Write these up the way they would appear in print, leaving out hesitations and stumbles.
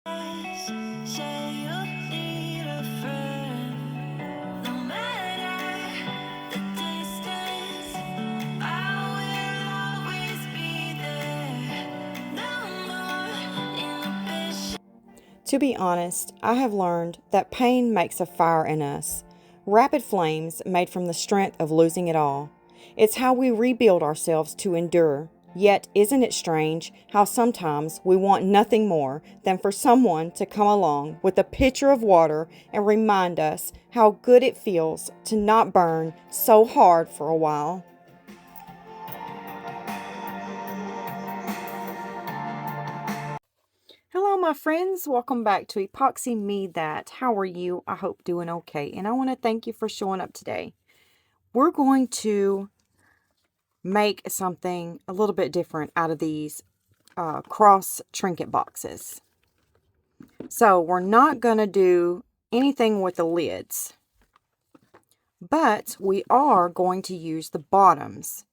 Say you need a friend, no matter the distance, I will always be there. No more inhibition. To be honest, I have learned that pain makes a fire in us, rapid flames made from the strength of losing it all. It's how we rebuild ourselves to endure. Yet, isn't it strange how sometimes we want nothing more than for someone to come along with a pitcher of water and remind us how good it feels to not burn so hard for a while? Hello, my friends. Welcome back to Epoxy Me That. How are you? I hope doing okay. And I want to thank you for showing up today. We're going to make something a little bit different out of these cross trinket boxes. So we're not going to do anything with the lids, but we are going to use the bottoms.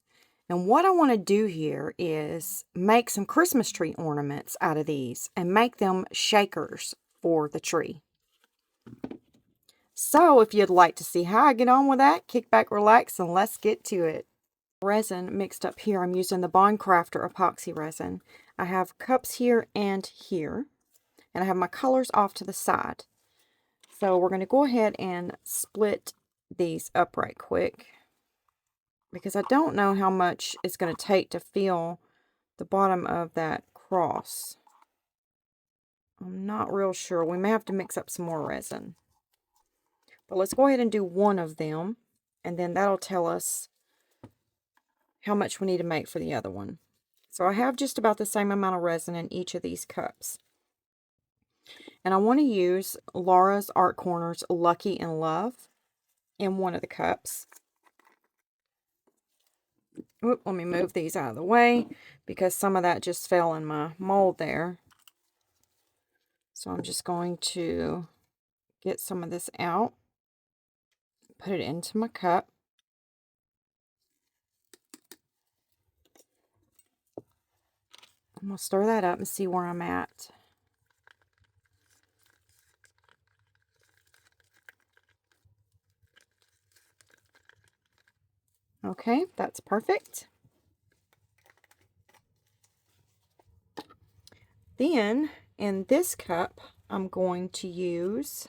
And what I want to do here is make some Christmas tree ornaments out of these and make them shakers for the tree. So if you'd like to see how I get on with that, kick back, relax, and let's get to it. Resin mixed up here. I'm using the Bond Craftor epoxy resin. I have cups here and here, and I have my colors off to the side. So we're going to go ahead and split these up right quick, because I don't know how much it's going to take to fill the bottom of that cross. I'm not real sure. We may have to mix up some more resin. But let's go ahead and do one of them, and then that'll tell us how much we need to make for the other one. So I have just about the same amount of resin in each of these cups. And I want to use Laura's Art Corner's Lucky in Love in one of the cups. Oop, let me move these out of the way because some of that just fell in my mold there. So I'm just going to get some of this out, put it into my cup. I'm going to stir that up and see where I'm at. Okay, that's perfect. Then, in this cup, I'm going to use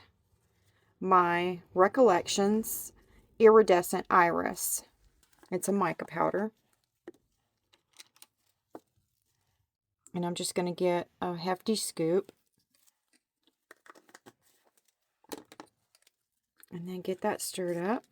my Recollections Iridescent Iris. It's a mica powder. And I'm just going to get a hefty scoop. And then get that stirred up.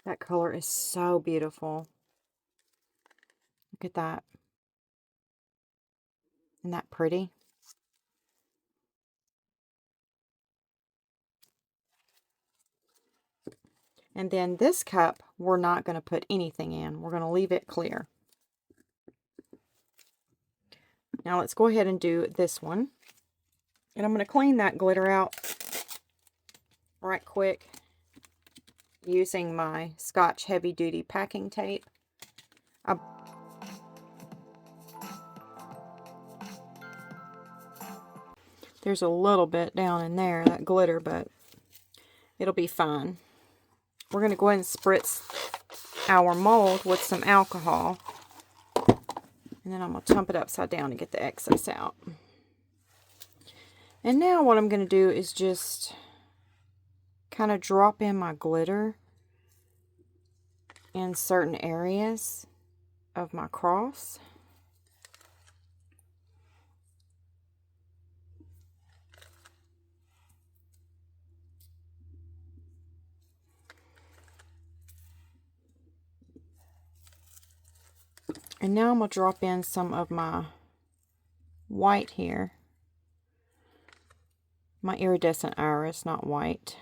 That color is so beautiful. Look at that. Isn't that pretty? And then this cup, we're not going to put anything in. We're going to leave it clear. Now let's go ahead and do this one. And I'm going to clean that glitter out right quick using my Scotch Heavy Duty packing tape. There's a little bit down in there, that glitter, but it'll be fine. We're going to go ahead and spritz our mold with some alcohol. And then I'm going to dump it upside down to get the excess out. And now what I'm going to do is just kind of drop in my glitter in certain areas of my cross. And now I'm going to drop in some of my white here. My iridescent iris, not white.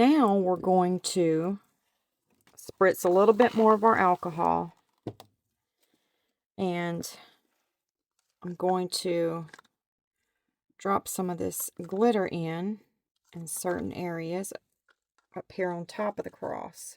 Now we're going to spritz a little bit more of our alcohol, and I'm going to drop some of this glitter in certain areas up here on top of the cross.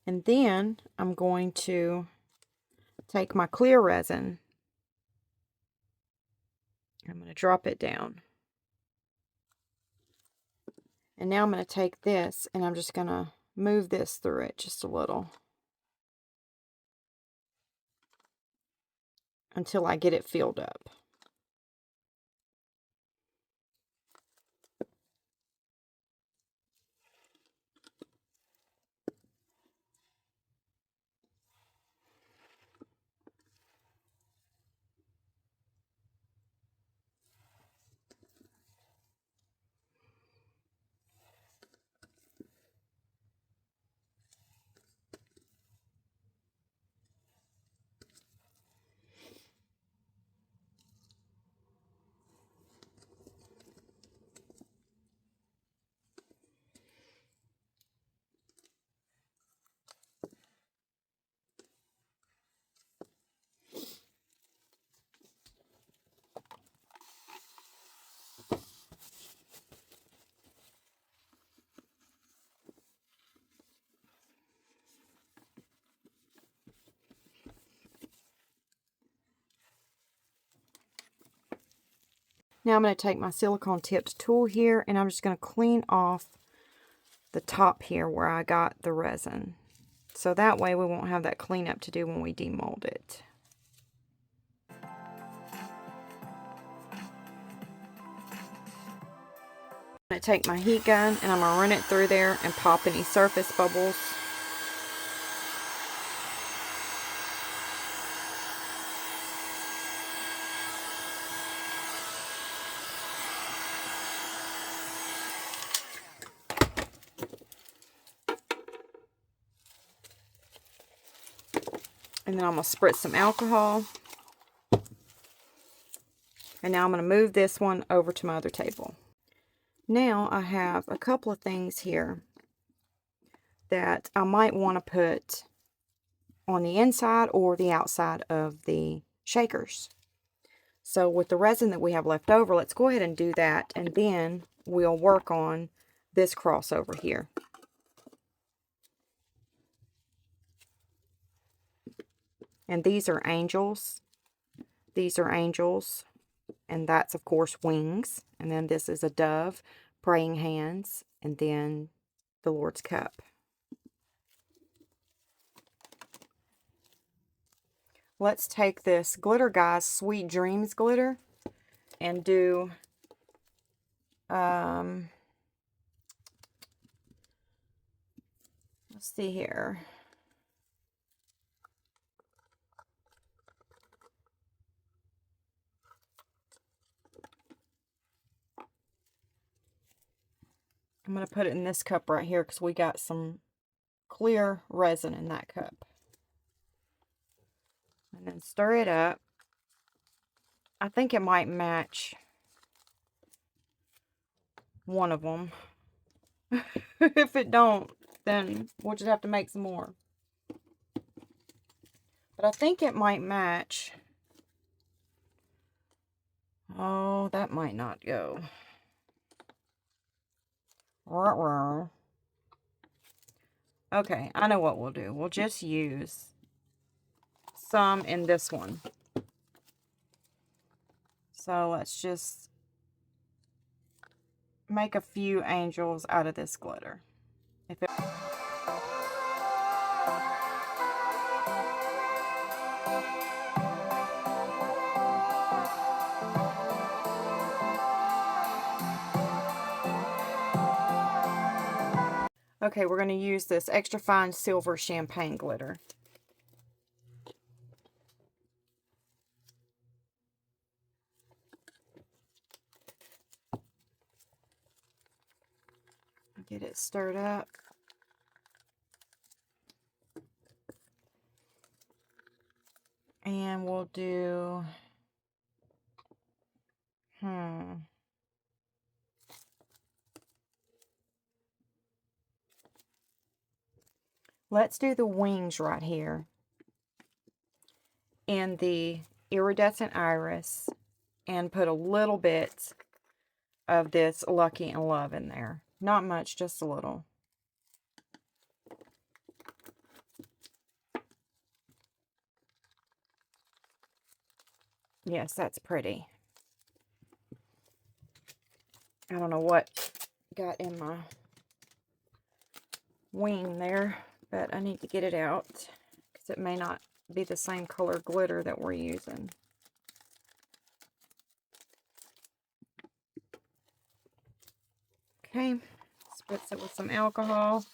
And then I'm going to take my clear resin. I'm going to drop it down. And now I'm going to take this and I'm just going to move this through it just a little until I get it filled up. Now I'm going to take my silicone tipped tool here and I'm just going to clean off the top here where I got the resin. So that way we won't have that cleanup to do when we demold it. I'm going to take my heat gun and I'm going to run it through there and pop any surface bubbles. And then I'm going to spritz some alcohol. And now I'm going to move this one over to my other table. Now I have a couple of things here that I might want to put on the inside or the outside of the shakers. So with the resin that we have left over, let's go ahead and do that, and then we'll work on this crossover here. And these are angels. These are angels. And that's, of course, wings. And then this is a dove, praying hands, and then the Lord's cup. Let's take this Glitter Guys Sweet Dreams glitter and do let's see here. I'm going to put it in this cup right here because we got some clear resin in that cup. And then stir it up. I think it might match one of them. If it don't, then we'll just have to make some more. But I think it might match. Oh, that might not go. Okay, I know what we'll do. We'll just use some in this one. So let's just make a few angels out of this glitter. Okay, we're going to use this extra fine silver champagne glitter. it stirred up. And we'll do, let's do the wings right here in the iridescent iris and put a little bit of this Lucky and Love in there. Not much, just a little. Yes, that's pretty. I don't know what got in my wing there, but I need to get it out because it may not be the same color glitter that we're using. Okay, spritz it with some alcohol.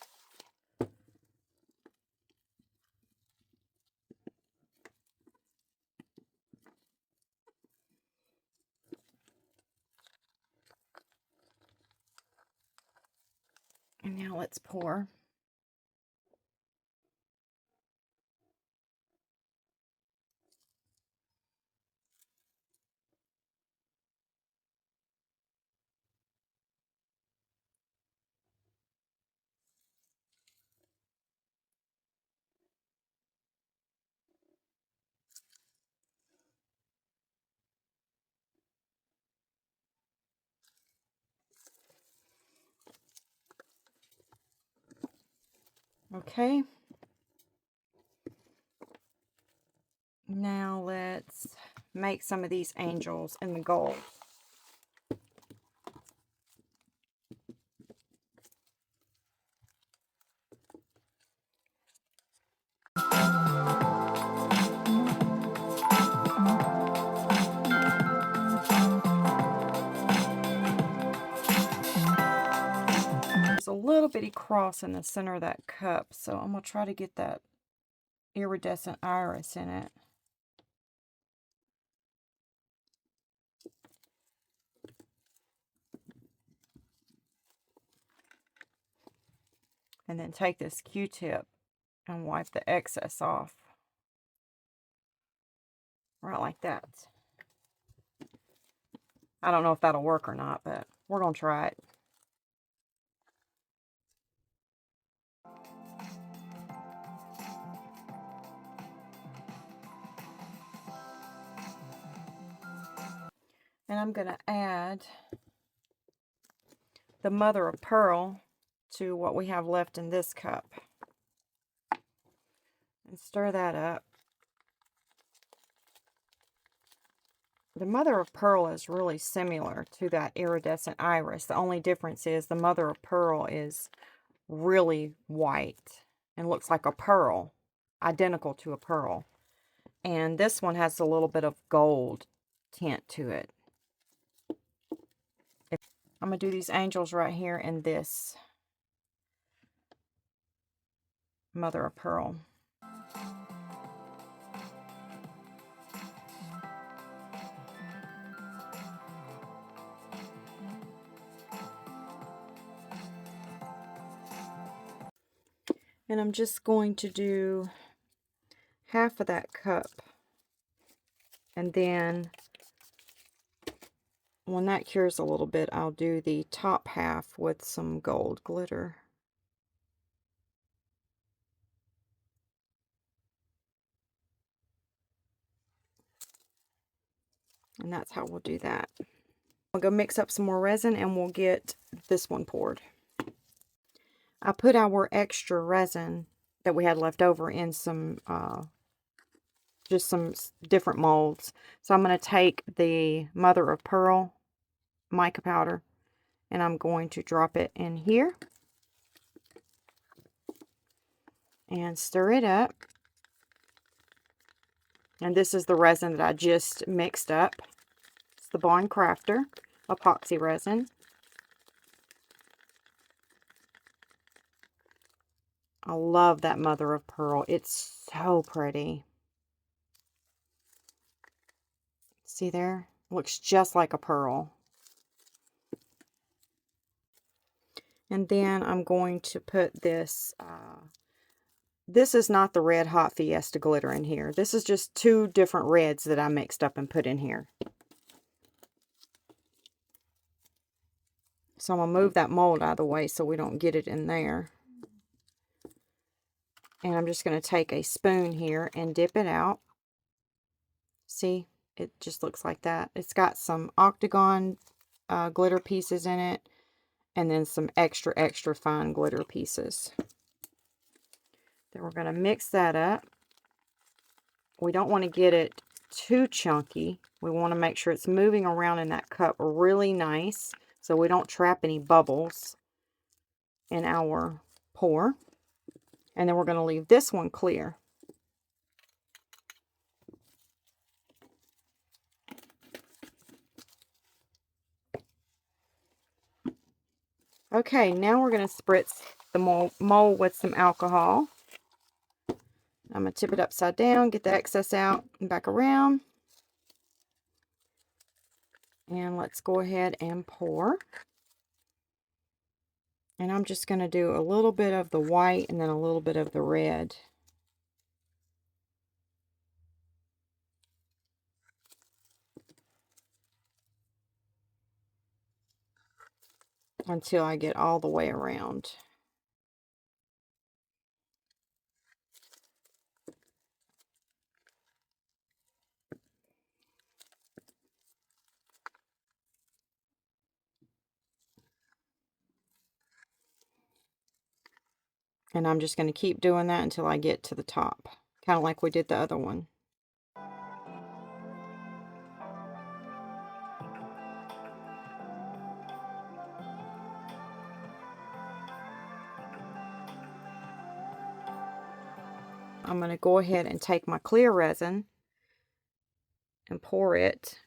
And now let's pour. Okay. Now let's make some of these angels in the gold. There's a little bitty cross in the center of that cup, so I'm going to try to get that iridescent iris in it. And then take this Q-tip and wipe the excess off. Right like that. I don't know if that'll work or not, but we're going to try it. And I'm going to add the mother of pearl to what we have left in this cup. And stir that up. The mother of pearl is really similar to that iridescent iris. The only difference is the mother of pearl is really white and looks like a pearl, identical to a pearl. And this one has a little bit of gold tint to it. I'm going to do these angels right here in this mother of pearl. And I'm just going to do half of that cup. And then when that cures a little bit, I'll do the top half with some gold glitter. And that's how we'll do that. I'll go mix up some more resin and we'll get this one poured. I put our extra resin that we had left over in some, just some different molds. So I'm going to take the mother of pearl mica powder and I'm going to drop it in here and stir it up. And this is the resin that I just mixed up. It's the Bond Crafter epoxy resin. I love that mother of pearl. It's so pretty. See there? Looks just like a pearl. And then I'm going to put this, this is not the Red Hot Fiesta glitter in here. This is just 2 different reds that I mixed up and put in here. So I'm going to move that mold out of the way so we don't get it in there. And I'm just going to take a spoon here and dip it out. See, it just looks like that. It's got some octagon glitter pieces in it, and then some extra fine glitter pieces. Then we're going to mix that up. We don't want to get it too chunky. We want to make sure it's moving around in that cup really nice so we don't trap any bubbles in our pour. And then we're going to leave this one clear. Okay, now we're going to spritz the mold with some alcohol. I'm going to tip it upside down, get the excess out and back around. And let's go ahead and pour. And I'm just going to do a little bit of the white and then a little bit of the red. Until I get all the way around. And I'm just going to keep doing that until I get to the top. Kind of like we did the other one. I'm going to go ahead and take my clear resin and pour it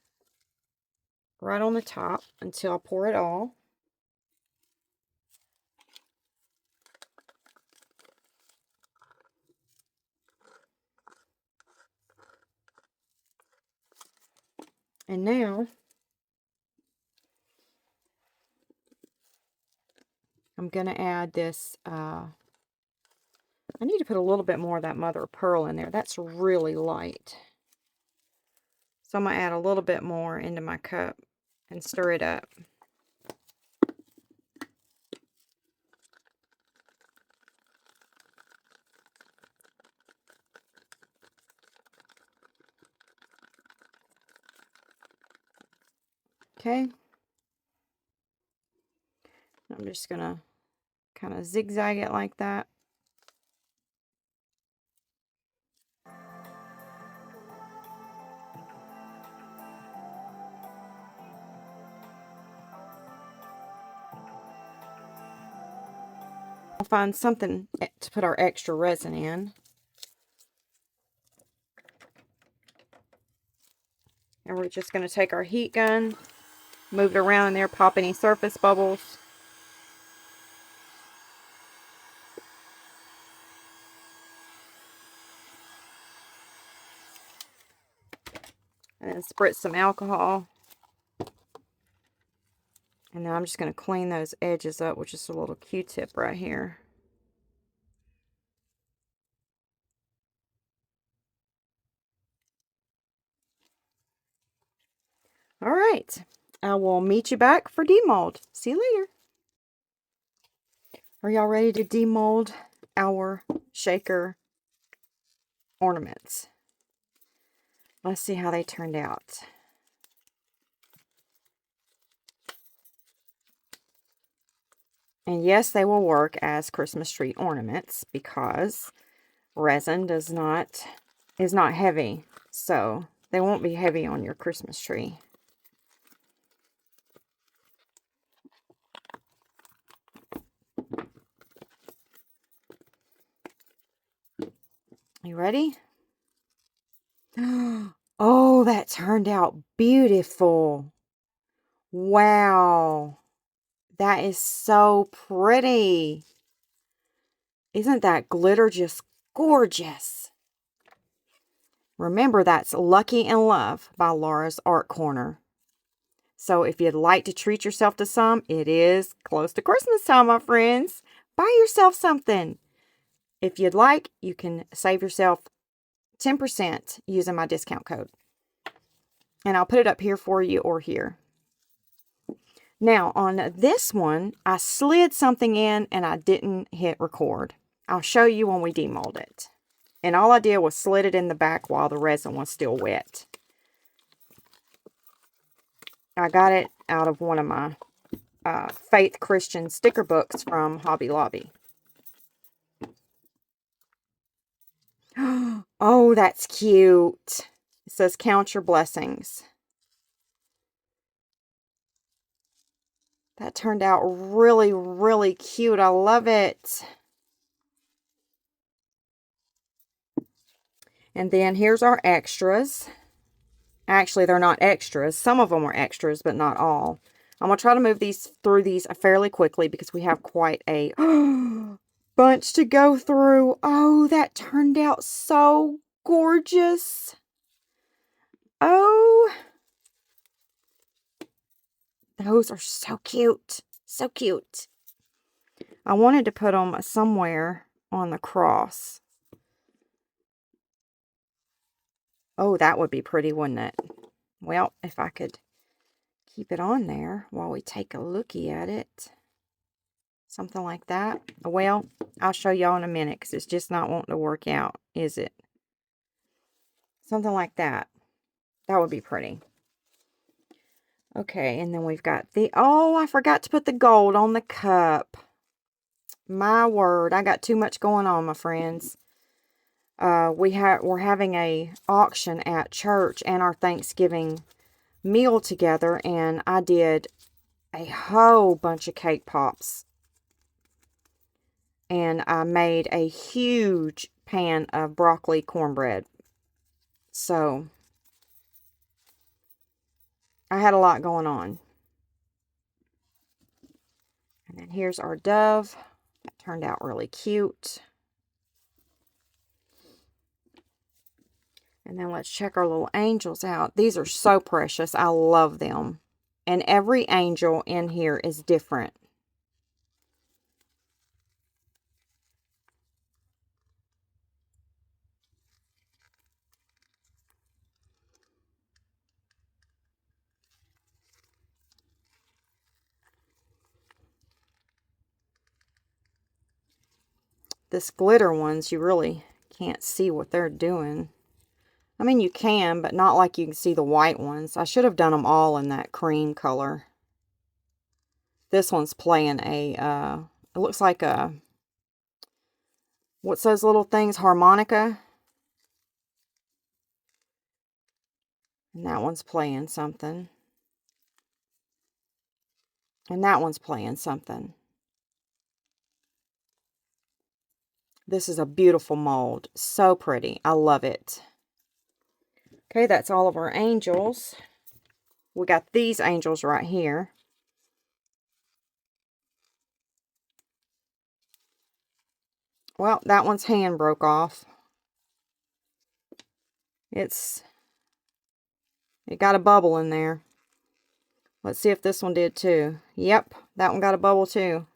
right on the top until I pour it all. And now I'm going to add this, I need to put a little bit more of that mother of pearl in there. That's really light. So I'm going to add a little bit more into my cup and stir it up. Okay. I'm just going to kind of zigzag it like that. I'll find something to put our extra resin in. And we're just going to take our heat gun, move it around in there, pop any surface bubbles. And then spritz some alcohol. And now I'm just going to clean those edges up with just a little Q-tip right here. All right. I will meet you back for demold. See you later. Are y'all ready to demold our shaker ornaments? Let's see how they turned out. And yes, they will work as Christmas tree ornaments because resin is not heavy. So they won't be heavy on your Christmas tree. You ready? Oh, that turned out beautiful. Wow. That is so pretty. Isn't that glitter just gorgeous? Remember, that's Lucky in Love by Laura's Art Corner. So if you'd like to treat yourself to some, it is close to Christmas time, my friends. Buy yourself something. If you'd like, you can save yourself 10% using my discount code. And I'll put it up here for you or here. Now, on this one, I slid something in and I didn't hit record. I'll show you when we demold it. And all I did was slid it in the back while the resin was still wet. I got it out of one of my Faith Christian sticker books from Hobby Lobby. Oh, that's cute. It says, count your blessings. That turned out really, really cute. I love it. And then here's our extras. Actually, they're not extras. Some of them are extras, but not all. I'm going to try to move through these fairly quickly because we have quite a bunch to go through. Oh, that turned out so gorgeous. Oh, those are so cute. So cute. I wanted to put them somewhere on the cross. Oh, that would be pretty, wouldn't it? Well, if I could keep it on there while we take a looky at it. Something like that. Well, I'll show y'all in a minute because it's just not wanting to work out, is it? Something like that. That would be pretty. Okay, and then we've got the... Oh, I forgot to put the gold on the cup. My word, I got too much going on, my friends. We're having a auction at church and our Thanksgiving meal together, and I did a whole bunch of cake pops. And I made a huge pan of broccoli cornbread. So, I had a lot going on. And then here's our dove. That turned out really cute. And then let's check our little angels out. These are so precious. I love them. And every angel in here is different. This glitter ones, you really can't see what they're doing. I mean, you can, but not like you can see the white ones. I should have done them all in that cream color. This one's playing a, it looks like a, what's those little things? Harmonica. And that one's playing something. And that one's playing something. This is a beautiful mold. So pretty. I love it. Okay, that's all of our angels. We got these angels right here. Well, that one's hand broke off. It got a bubble in there. Let's see if this one did too. Yep, that one got a bubble too.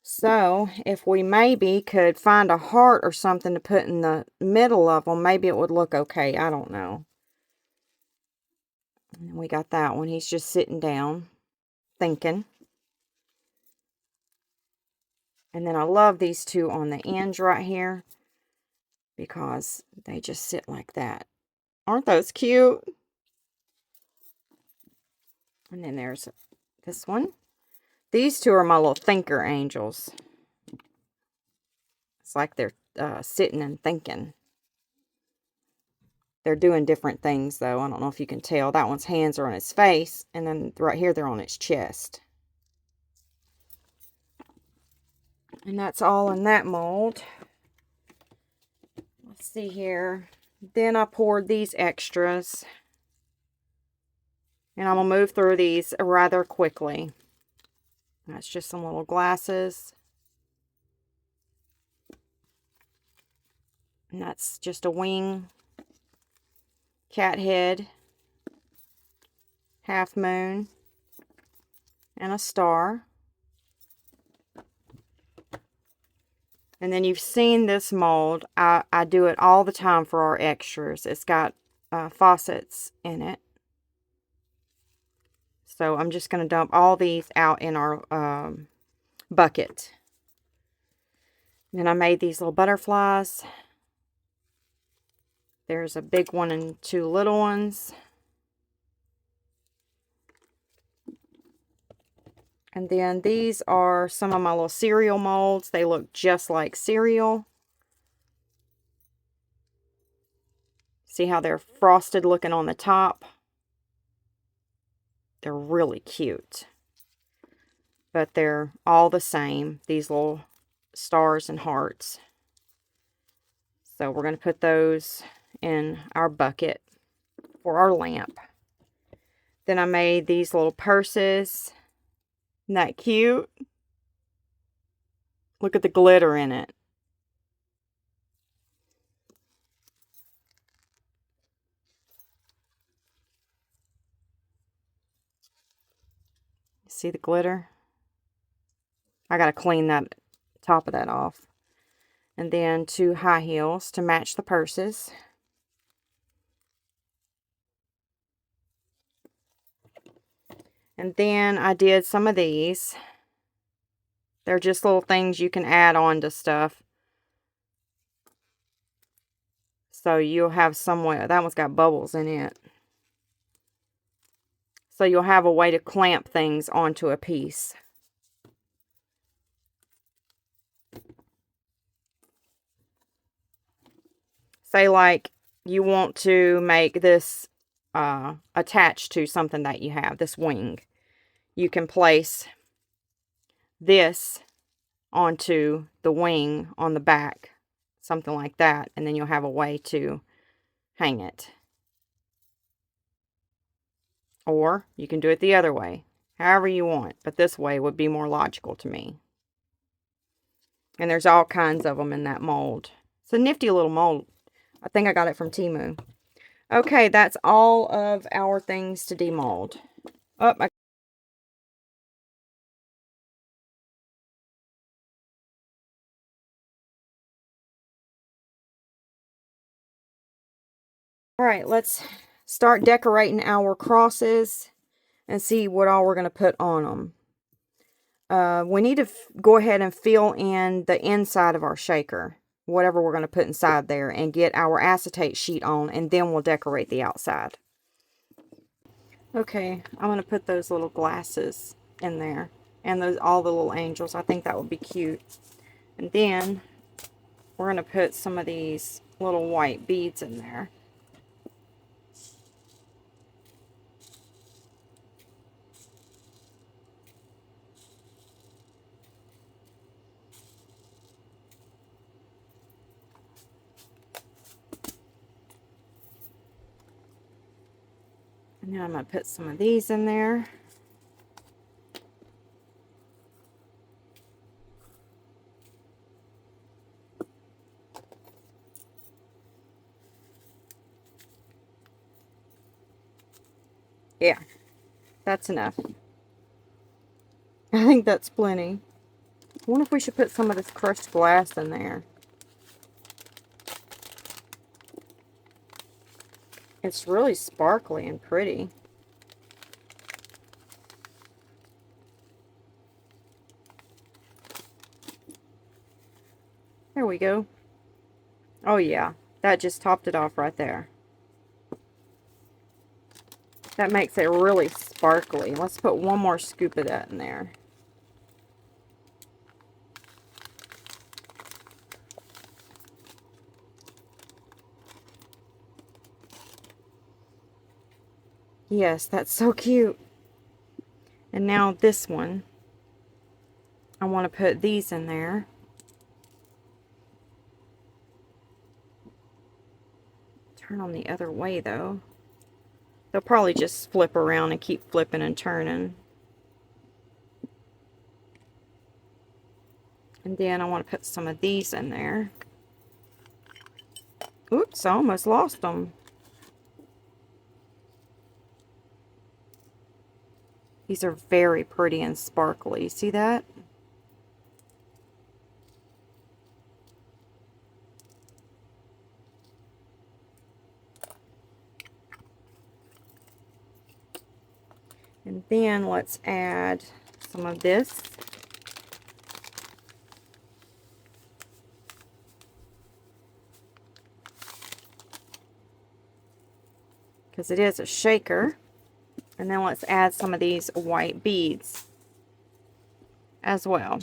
So, if we maybe could find a heart or something to put in the middle of them, maybe it would look okay. I don't know. And we got that one. He's just sitting down, thinking. And then I love these two on the ends right here because they just sit like that. Aren't those cute? And then there's this one. These two are my little thinker angels. It's like they're sitting and thinking. They're doing different things, though. I don't know if you can tell. That one's hands are on its face, and then right here they're on its chest. And that's all in that mold. Let's see here. Then I poured these extras. And I'm going to move through these rather quickly. That's just some little glasses. And that's just a wing. Cat head. half moon, and a star. And then you've seen this mold. I do it all the time for our extras. It's got faucets in it. So I'm just going to dump all these out in our bucket. Then I made these little butterflies. There's a big one and two little ones. And then these are some of my little cereal molds. They look just like cereal. See how they're frosted looking on the top? They're really cute. But they're all the same, these little stars and hearts. So we're going to put those in our bucket for our lamp. Then I made these little purses. Isn't that cute? Look at the glitter in it. See the glitter? I gotta clean that top of that off. And then 2 high heels to match the purses. And then I did some of these. They're just little things you can add on to stuff. So you'll have somewhere, that one's got bubbles in it. So you'll have a way to clamp things onto a piece. Say like you want to make this attached to something that you have, this wing. You can place this onto the wing on the back, something like that, and then you'll have a way to hang it. Or you can do it the other way, however you want, but this way would be more logical to me. And there's all kinds of them in that mold. It's a nifty little mold. I think I got it from Temu. Okay, that's all of our things to demold. Oh, Alright, let's start decorating our crosses and see what all we're going to put on them. We need to go ahead and fill in the inside of our shaker, whatever we're going to put inside there, and get our acetate sheet on, and then we'll decorate the outside. Okay, I'm going to put those little glasses in there, and all the little angels. I think that would be cute. And then we're going to put some of these little white beads in there. And then I'm going to put some of these in there. Yeah, that's enough. I think that's plenty. I wonder if we should put some of this crushed glass in there. It's really sparkly and pretty. There we go. Oh yeah, that just topped it off right there. That makes it really sparkly. Let's put one more scoop of that in there. Yes, that's so cute. And now this one. I want to put these in there. Turn them the other way though. They'll probably just flip around and keep flipping and turning. And then I want to put some of these in there. Oops, I almost lost them. These are very pretty and sparkly. See that? And then let's add some of this. Because it is a shaker. And then let's add some of these white beads as well.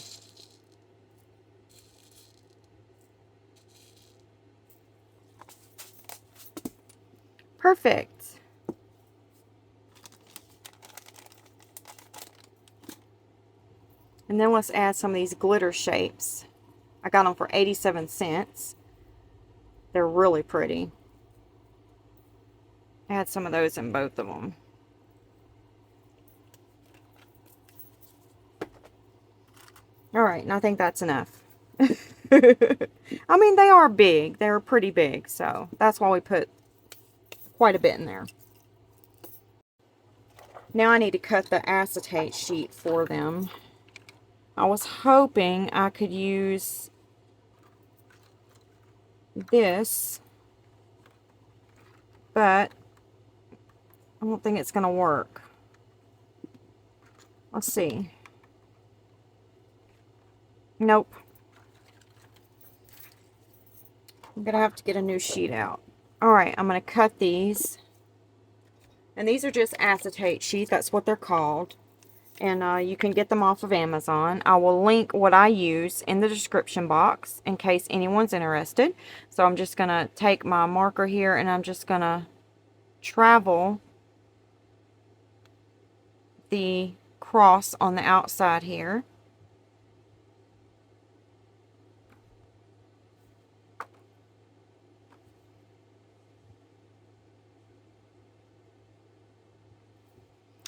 Perfect. And then let's add some of these glitter shapes. I got them for 87 cents. They're really pretty. Add some of those in both of them. Alright, and I think that's enough. I mean, they are big. They're pretty big, so that's why we put quite a bit in there. Now I need to cut the acetate sheet for them. I was hoping I could use this, but I don't think it's going to work. Let's see. Nope. I'm going to have to get a new sheet out. Alright, I'm going to cut these. And these are just acetate sheets. That's what they're called. And you can get them off of Amazon. I will link what I use in the description box in case anyone's interested. So I'm just going to take my marker here and I'm just going to travel the cross on the outside here.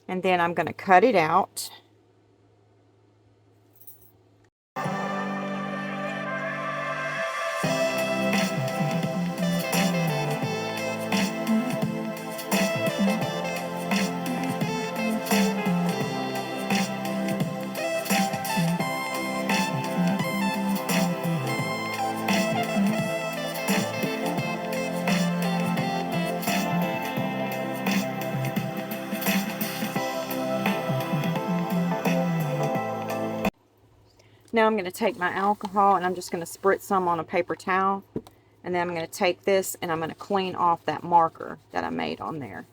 And then I'm going to cut it out. Now I'm going to take my alcohol and I'm just going to spritz some on a paper towel. And then I'm going to take this and I'm going to clean off that marker that I made on there.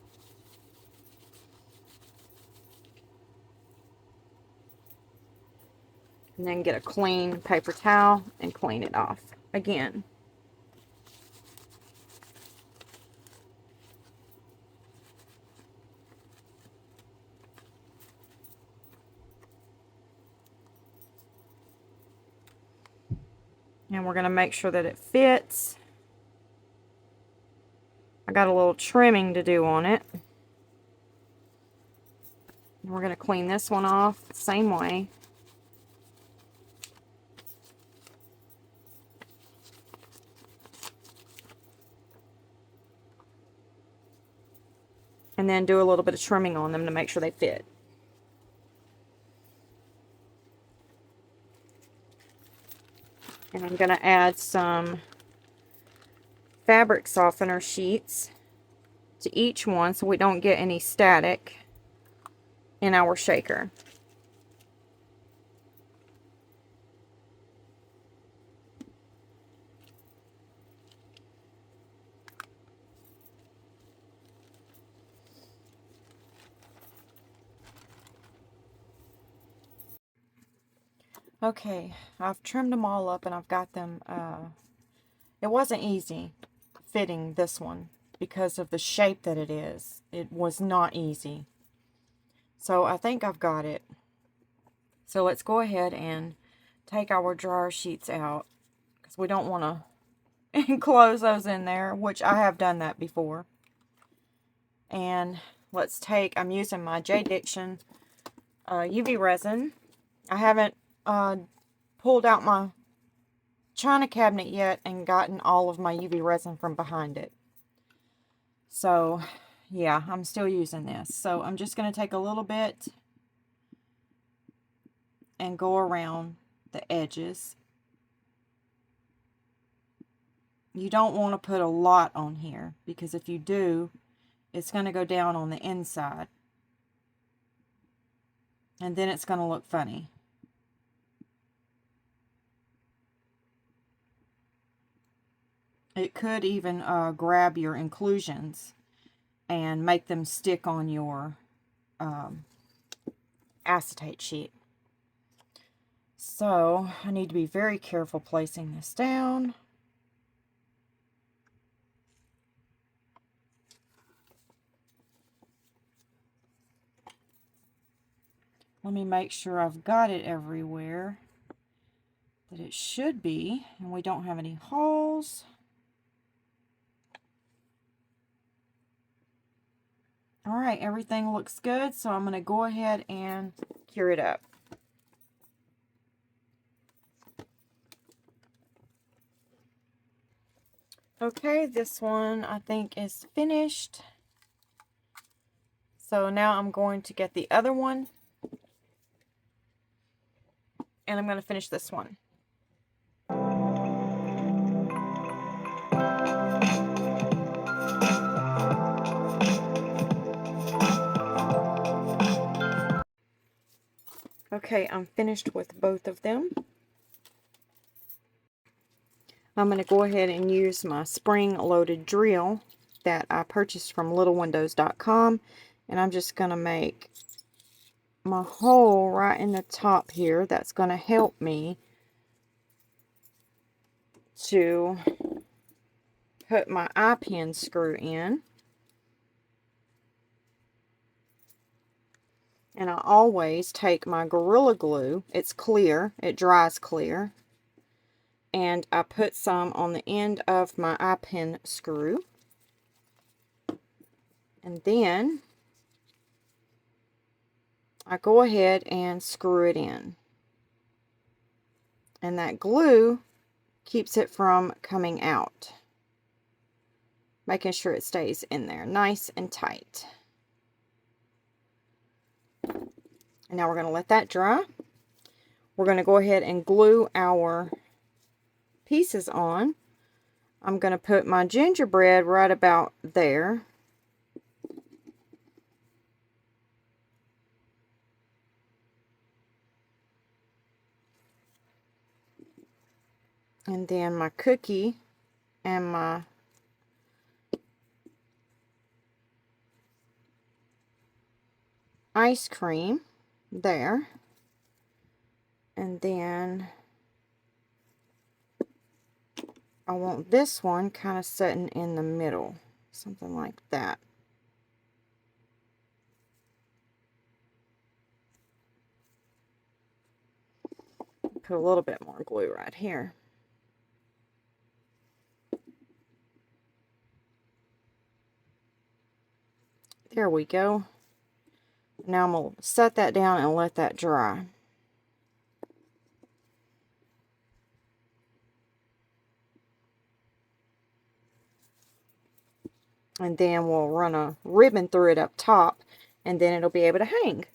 And then get a clean paper towel and clean it off again. And we're going to make sure that it fits. I got a little trimming to do on it. And we're going to clean this one off the same way. And then do a little bit of trimming on them to make sure they fit. And I'm going to add some fabric softener sheets to each one so we don't get any static in our shaker. Okay, I've trimmed them all up and I've got them, it wasn't easy fitting this one because of the shape that it is. It was not easy. So I think I've got it. So let's go ahead and take our dryer sheets out because we don't want to enclose those in there, which I have done that before. And let's take, I'm using my J Diction UV resin. I haven't pulled out my china cabinet yet and gotten all of my UV resin from behind it. So yeah, I'm still using this. So I'm just going to take a little bit and go around the edges. You don't want to put a lot on here, because if you do, it's going to go down on the inside. And then it's going to look funny. It could even grab your inclusions and make them stick on your acetate sheet. So I need to be very careful placing this down. Let me make sure I've got it everywhere that it should be, and we don't have any holes. All right, everything looks good, so I'm going to go ahead and cure it up. Okay, this one I think is finished. So now I'm going to get the other one, and I'm going to finish this one. Okay, I'm finished with both of them. I'm going to go ahead and use my spring-loaded drill that I purchased from littlewindows.com, and I'm just going to make my hole right in the top here. That's going to help me to put my eye pin screw in. And I always take my Gorilla Glue. It's clear, it dries clear, and I put some on the end of my eye pin screw, and then I go ahead and screw it in, and that glue keeps it from coming out, making sure it stays in there nice and tight. And now we're going to let that dry. We're going to go ahead and glue our pieces on. I'm going to put my gingerbread right about there. And then my cookie and my ice cream there. And then I want this one kind of sitting in the middle, something like that. Put a little bit more glue right here. There we go. Now I'm going to set that down and let that dry. And then we'll run a ribbon through it up top, and then it'll be able to hang.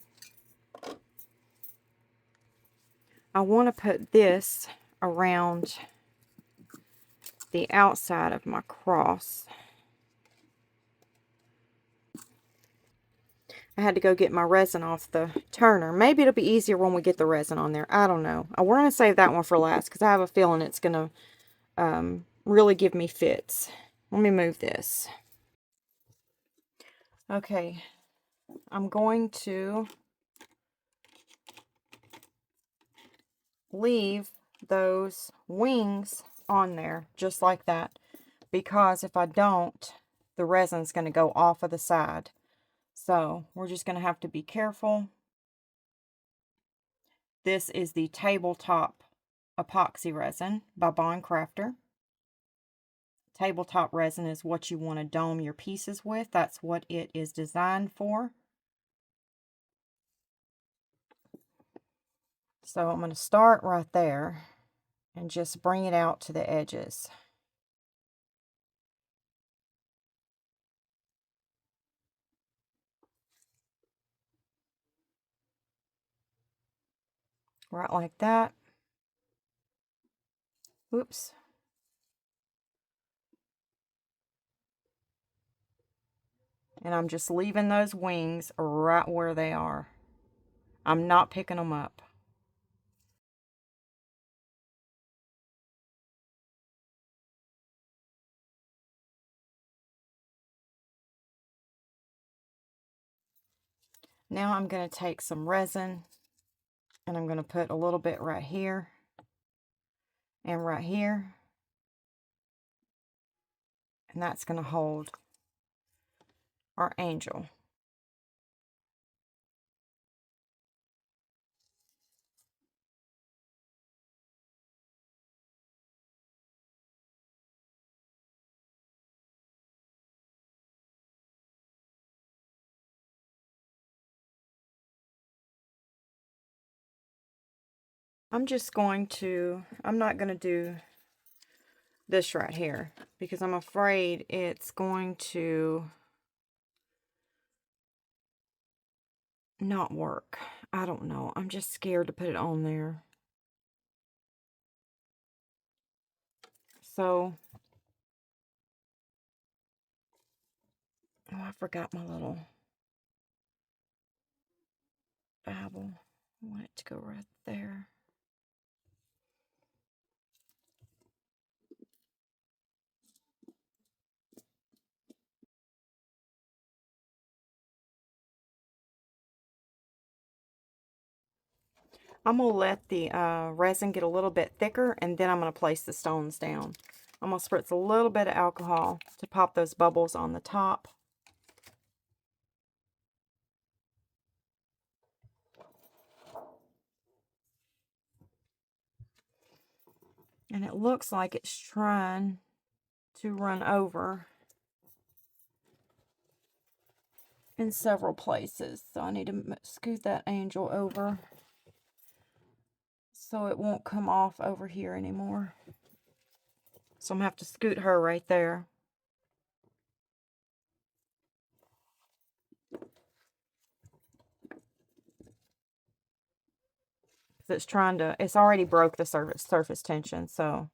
I want to put this around the outside of my cross. I had to go get my resin off the turner. Maybe it'll be easier when we get the resin on there. I don't know. We're going to save that one for last because I have a feeling it's going to really give me fits. Let me move this. Okay, I'm going to leave those wings on there just like that, because if I don't, the resin's going to go off of the side. So we're just going to have to be careful. This is the tabletop epoxy resin by Craftor. Tabletop resin is what you want to dome your pieces with. That's what it is designed for. So I'm going to start right there and just bring it out to the edges. Right like that. Oops. And I'm just leaving those wings right where they are. I'm not picking them up. Now I'm going to take some resin and I'm going to put a little bit right here and right here. And that's going to hold our angel. I'm not going to do this right here because I'm afraid it's going to not work. I don't know. I'm just scared to put it on there. So, oh, I forgot my little Bible. I want it to go right there. I'm going to let the resin get a little bit thicker, and then I'm going to place the stones down. I'm going to spritz a little bit of alcohol to pop those bubbles on the top. And it looks like it's trying to run over in several places. So I need to scoot that angel over so it won't come off over here anymore. So I'm going to have to scoot her right there. It's already broke the surface tension, so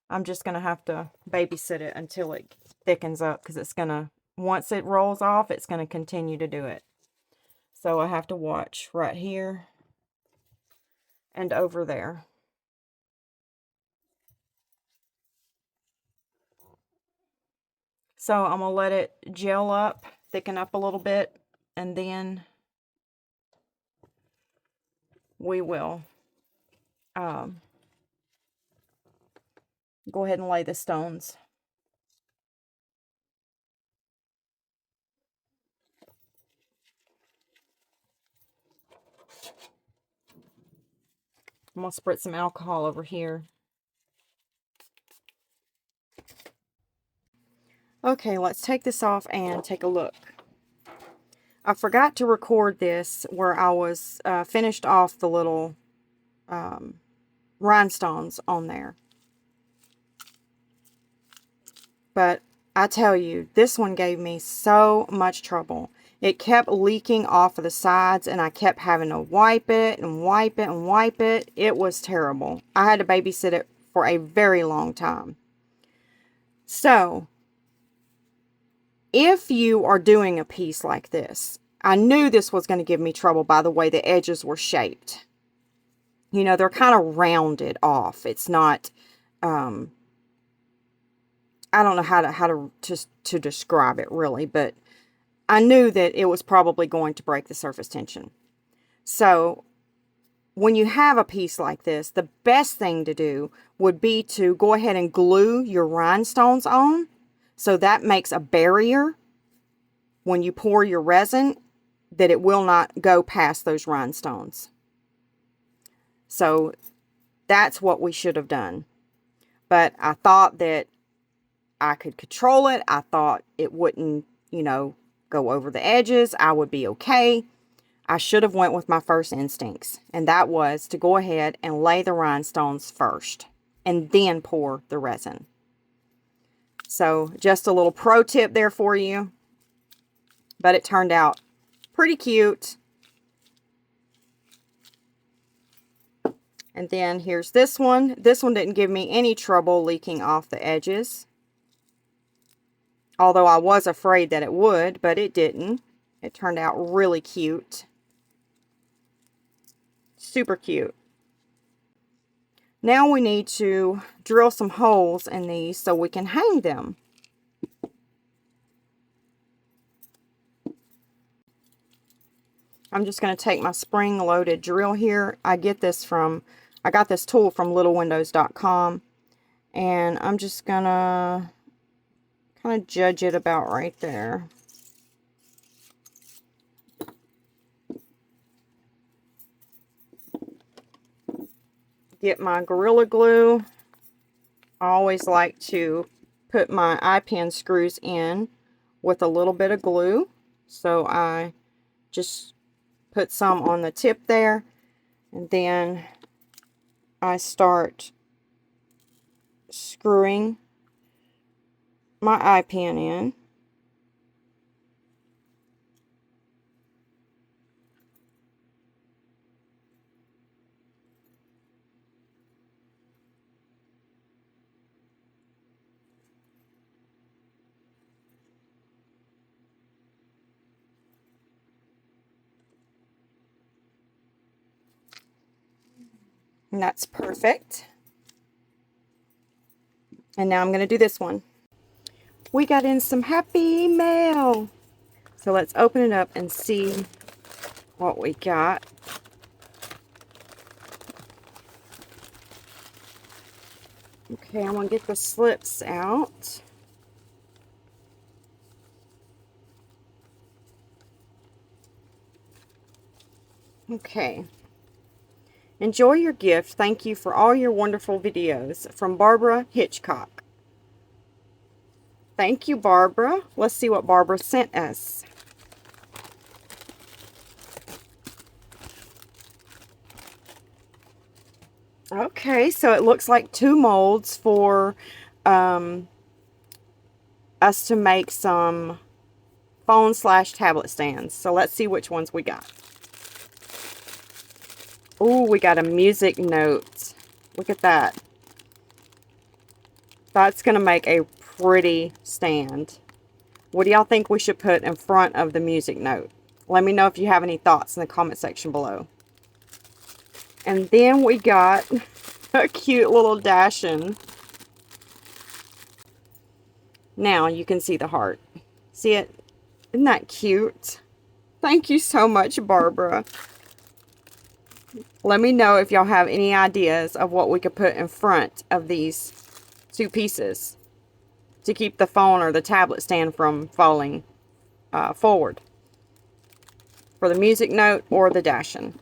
I'm just going to have to babysit it until it thickens up, because once it rolls off, it's going to continue to do it. So I have to watch right here and over there. So I'm going to let it gel up, thicken up a little bit, and then we will go ahead and lay the stones. I'm going to spritz some alcohol over here. Okay, let's take this off and take a look. I forgot to record this where I was finished off the little rhinestones on there. But I tell you, this one gave me so much trouble. It kept leaking off of the sides, and I kept having to wipe it and wipe it and wipe it. It was terrible. I had to babysit it for a very long time. So, if you are doing a piece like this, I knew this was going to give me trouble by the way the edges were shaped. You know, they're kind of rounded off. It's not, I don't know how to describe it really, but I knew that it was probably going to break the surface tension. So when you have a piece like this, the best thing to do would be to go ahead and glue your rhinestones on. So that makes a barrier when you pour your resin, that it will not go past those rhinestones. So that's what we should have done. But I thought that I could control it. I thought it wouldn't, you know, go over the edges. I would be okay. I should have went with my first instincts, and that was to go ahead and lay the rhinestones first and then pour the resin. So just a little pro tip there for you, but it turned out pretty cute. And then here's this one. This one didn't give me any trouble leaking off the edges. Although I was afraid that it would, but it didn't. It turned out really cute. Super cute. Now we need to drill some holes in these so we can hang them. I'm just going to take my spring-loaded drill here. I got this tool from littlewindows.com, and I'm just going to kind of judge it about right there. Get my Gorilla Glue. I always like to put my eye pin screws in with a little bit of glue. So I just put some on the tip there, and then I start screwing my eye pin in. And that's perfect. And now I'm going to do this one. We got in some happy mail. So let's open it up and see what we got. Okay, I'm going to get the slips out. Okay. Enjoy your gift. Thank you for all your wonderful videos. From Barbara Hitchcock. Thank you, Barbara. Let's see what Barbara sent us. Okay, so it looks like 2 molds for us to make some phone/tablet stands. So let's see which ones we got. Oh, we got a music note. Look at that. That's going to make a pretty stand. What do y'all think we should put in front of the music note? Let me know if you have any thoughts in the comment section below. And then we got a cute little dachshund. Now you can see the heart. See it? Isn't that cute? Thank you so much, Barbara. Let me know if y'all have any ideas of what we could put in front of these 2 pieces to keep the phone or the tablet stand from falling forward. For the music note or the dachshund.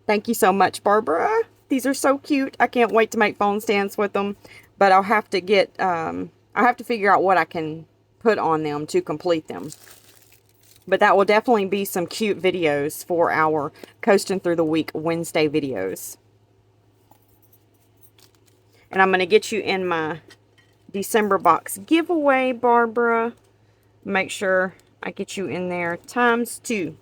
Thank you so much, Barbara. These are so cute. I can't wait to make phone stands with them. But I'll have to get, I have to figure out what I can put on them to complete them. But that will definitely be some cute videos for our Coasting Through the Week Wednesday videos. And I'm going to get you in my December box giveaway, Barbara. Make sure I get you in there ×2.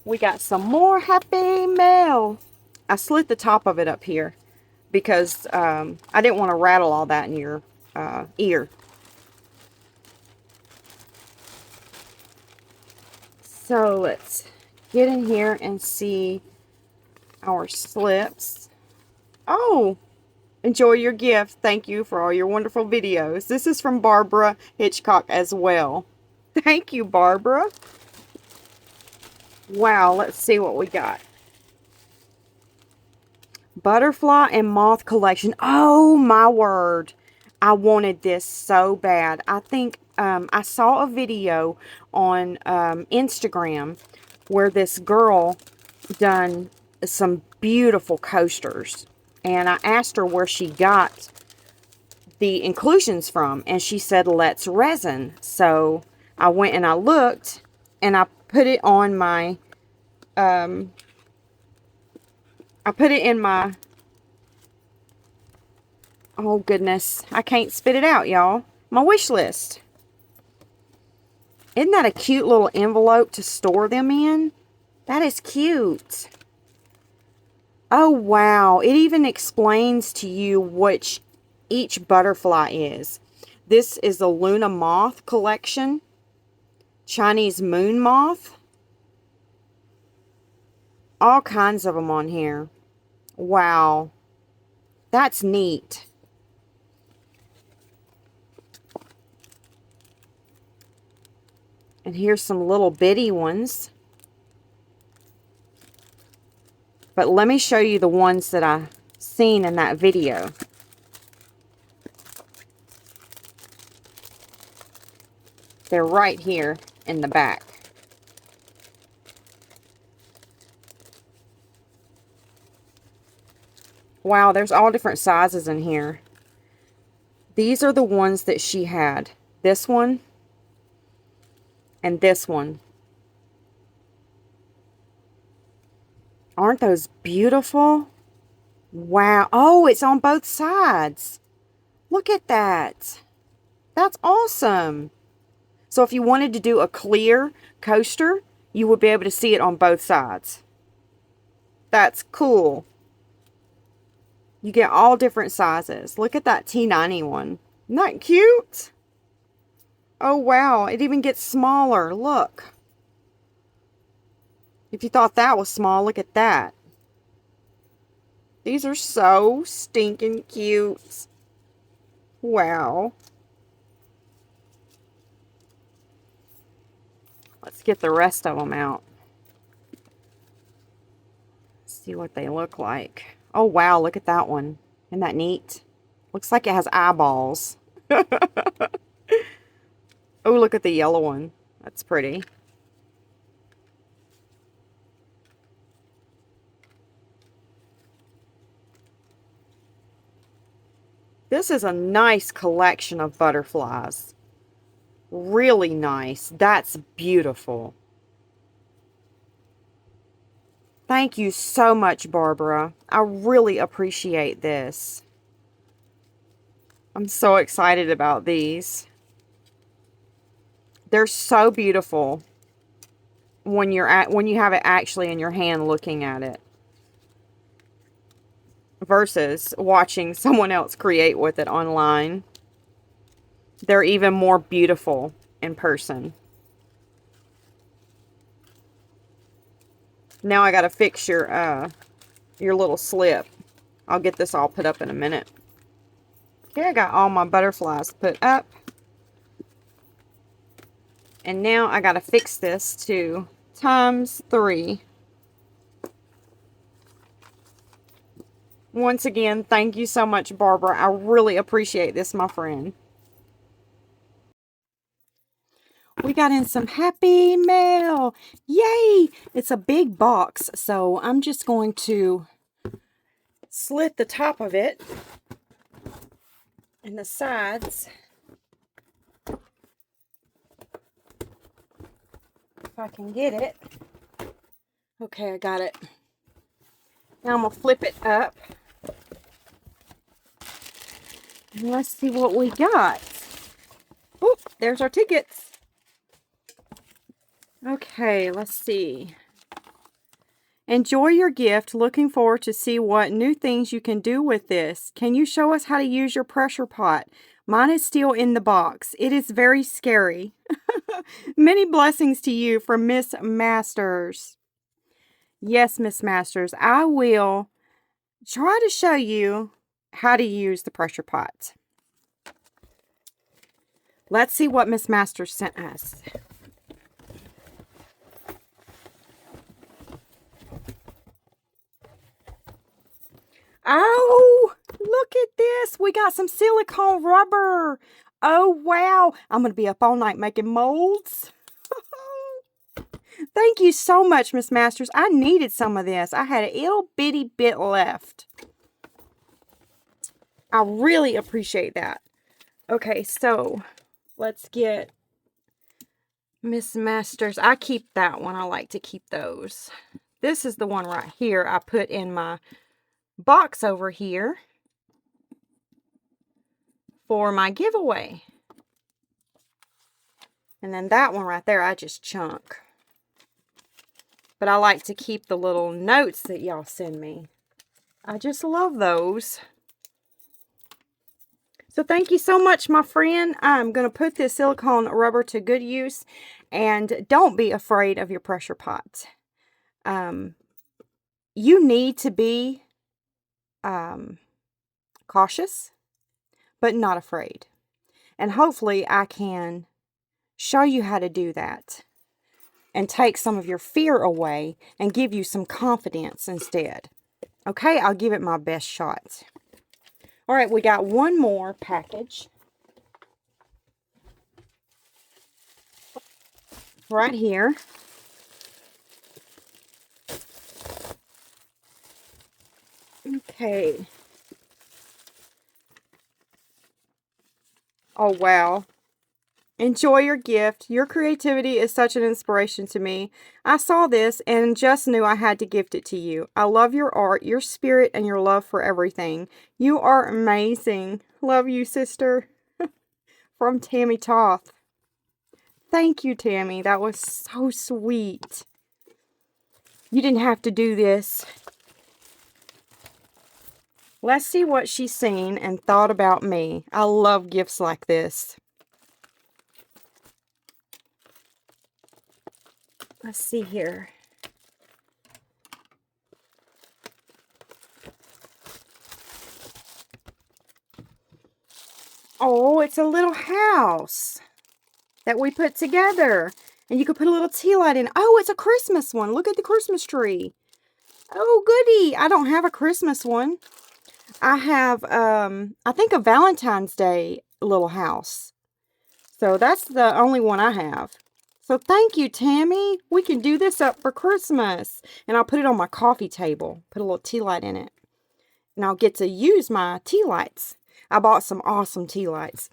We got some more happy mail. I slit the top of it up here because I didn't want to rattle all that in your ear. So let's get in here and see our slips. Oh, enjoy your gift. Thank you for all your wonderful videos. This is from Barbara Hitchcock as well. Thank you, Barbara. Wow, let's see what we got. Butterfly and Moth Collection. Oh, my word. I wanted this so bad. I think I saw a video on Instagram where this girl done some beautiful coasters. And I asked her where she got the inclusions from. And she said, Let's Resin. So I went and I looked and I put it on my, I put it in my, oh goodness, I can't spit it out, y'all. My wish list. Isn't that a cute little envelope to store them in? That is cute. Oh, wow. It even explains to you which each butterfly is. This is the Luna Moth collection. Chinese Moon Moth. All kinds of them on here. Wow. That's neat. And here's some little bitty ones. But let me show you the ones that I seen in that video. They're right here in the back. Wow, there's all different sizes in here. These are the ones that she had. This one and this one. Aren't those beautiful? Wow. Oh, it's on both sides. Look at that. That's awesome. So if you wanted to do a clear coaster, you would be able to see it on both sides. That's cool. You get all different sizes. Look at that T90 one. Isn't that cute? Oh, wow. It even gets smaller. Look. If you thought that was small, look at that. These are so stinking cute. Wow. Let's get the rest of them out. See what they look like. Oh, wow. Look at that one. Isn't that neat? Looks like it has eyeballs. Oh, look at the yellow one. That's pretty. This is a nice collection of butterflies. Really nice. That's beautiful. Thank you so much, Barbara. I really appreciate this. I'm so excited about these. They're so beautiful when you have it actually in your hand looking at it versus watching someone else create with it online. They're even more beautiful in person. Now I got to fix your little slip. I'll get this all put up in a minute. Okay, I got all my butterflies put up. And now I got to fix this to ×3. Once again, thank you so much, Barbara. I really appreciate this, my friend. We got in some happy mail. Yay! It's a big box, so I'm just going to slit the top of it and the sides. If I can get it. Okay, I got it. Now I'm going to flip it up. And let's see what we got. Oh, there's our tickets. Okay, let's see. Enjoy your gift. Looking forward to see what new things you can do with this. Can you show us how to use your pressure pot? Mine is still in the box. It is very scary. Many blessings to you from Miss Masters. Yes, Miss Masters, I will try to show you how to use the pressure pot. Let's see what Miss Masters sent us. Oh, look at this. We got some silicone rubber. Oh, wow. I'm going to be up all night making molds. Thank you so much, Miss Masters. I needed some of this. I had a little bitty bit left. I really appreciate that. Okay, so let's get Miss Masters. I keep that one. I like to keep those. This is the one right here I put in my box over here for my giveaway. And then that one right there, I just chunk. But I like to keep the little notes that y'all send me. I just love those. So thank you so much, my friend. I'm going to put this silicone rubber to good use. And don't be afraid of your pressure pot. You need to be cautious, but not afraid. And hopefully I can show you how to do that and take some of your fear away and give you some confidence instead. Okay, I'll give it my best shot. All right, we got one more package right here. Okay. Oh, wow. Enjoy your gift. Your creativity is such an inspiration to me. I saw this and just knew I had to gift it to you. I love your art, your spirit, and your love for everything. You are amazing. Love you, sister. From Tammy Toth. Thank you, Tammy. That was so sweet. You didn't have to do this. Let's see what she's seen and thought about me. I love gifts like this. Let's see here. Oh, it's a little house that we put together. And you could put a little tea light in. Oh, it's a Christmas one. Look at the Christmas tree. Oh, goody. I don't have a Christmas one. I have, I think a Valentine's Day little house. So that's the only one I have. So thank you, Tammy. We can do this up for Christmas. And I'll put it on my coffee table. Put a little tea light in it. And I'll get to use my tea lights. I bought some awesome tea lights.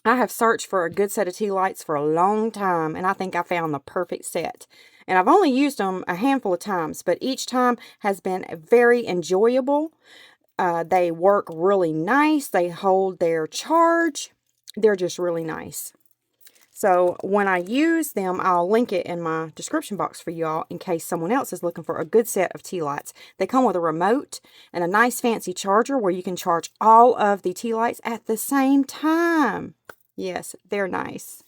I have searched for a good set of tea lights for a long time, and I think I found the perfect set. And I've only used them a handful of times, but each time has been very enjoyable. They work really nice. They hold their charge. They're just really nice. So when I use them, I'll link it in my description box for y'all in case someone else is looking for a good set of tea lights. They come with a remote and a nice fancy charger where you can charge all of the tea lights at the same time. Yes, they're nice.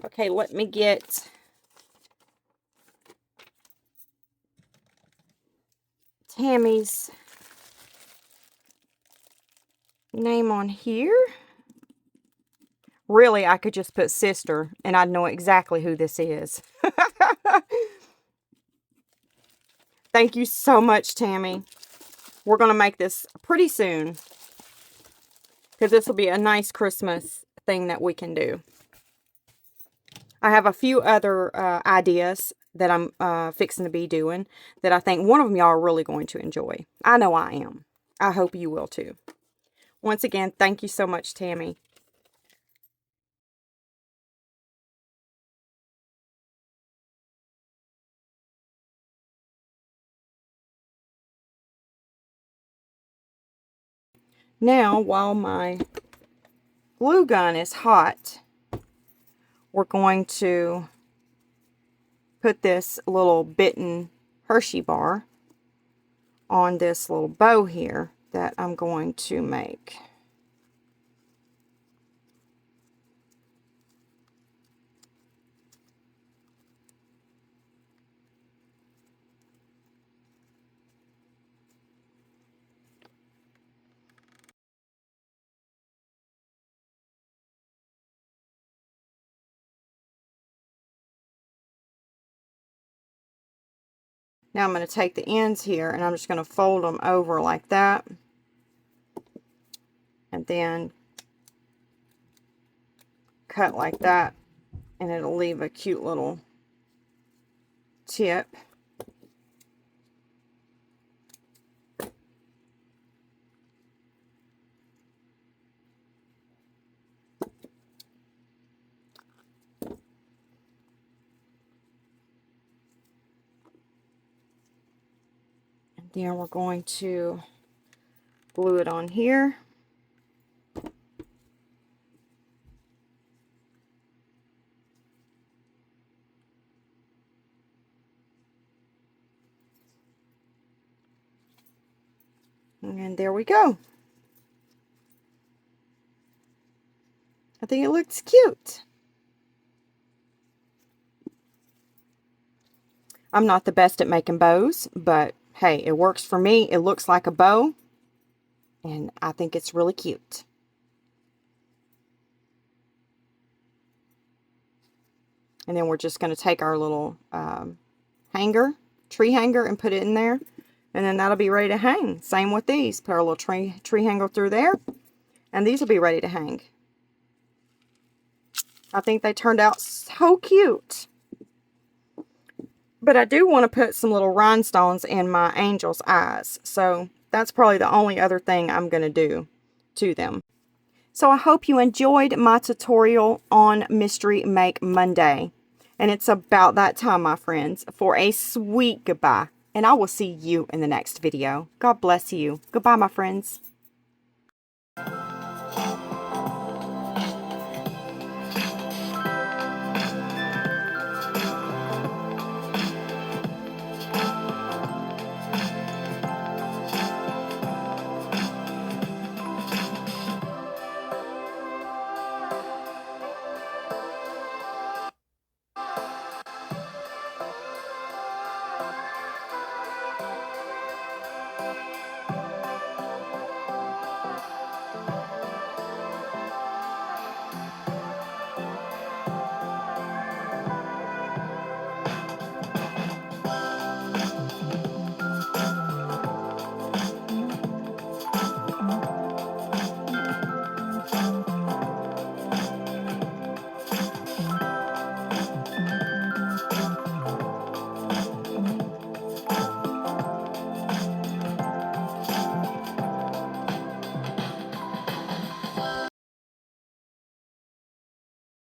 Okay, let me get Tammy's name on here. Really, I could just put sister and I'd know exactly who this is. Thank you so much, Tammy. We're going to make this pretty soon, because this will be a nice Christmas thing that we can do. I have a few other ideas that I'm fixing to be doing that I think one of them y'all are really going to enjoy. I know I am. I hope you will too. Once again, thank you so much, Tammy. Now, while my glue gun is hot, we're going to put this little bitten Hershey bar on this little bow here that I'm going to make. Now I'm going to take the ends here and I'm just going to fold them over like that. And then cut like that. And it'll leave a cute little tip. And then we're going to glue it on here. And there we go. I think it looks cute. I'm not the best at making bows, but hey, it works for me. It looks like a bow, and I think it's really cute. And then we're just going to take our little tree hanger, and put it in there. And then that'll be ready to hang. Same with these. Put our little tree hanger through there. And these will be ready to hang. I think they turned out so cute. But I do want to put some little rhinestones in my angel's eyes. So that's probably the only other thing I'm going to do to them. So I hope you enjoyed my tutorial on Mystery Make Monday. And it's about that time, my friends, for a sweet goodbye. And I will see you in the next video. God bless you. Goodbye, my friends.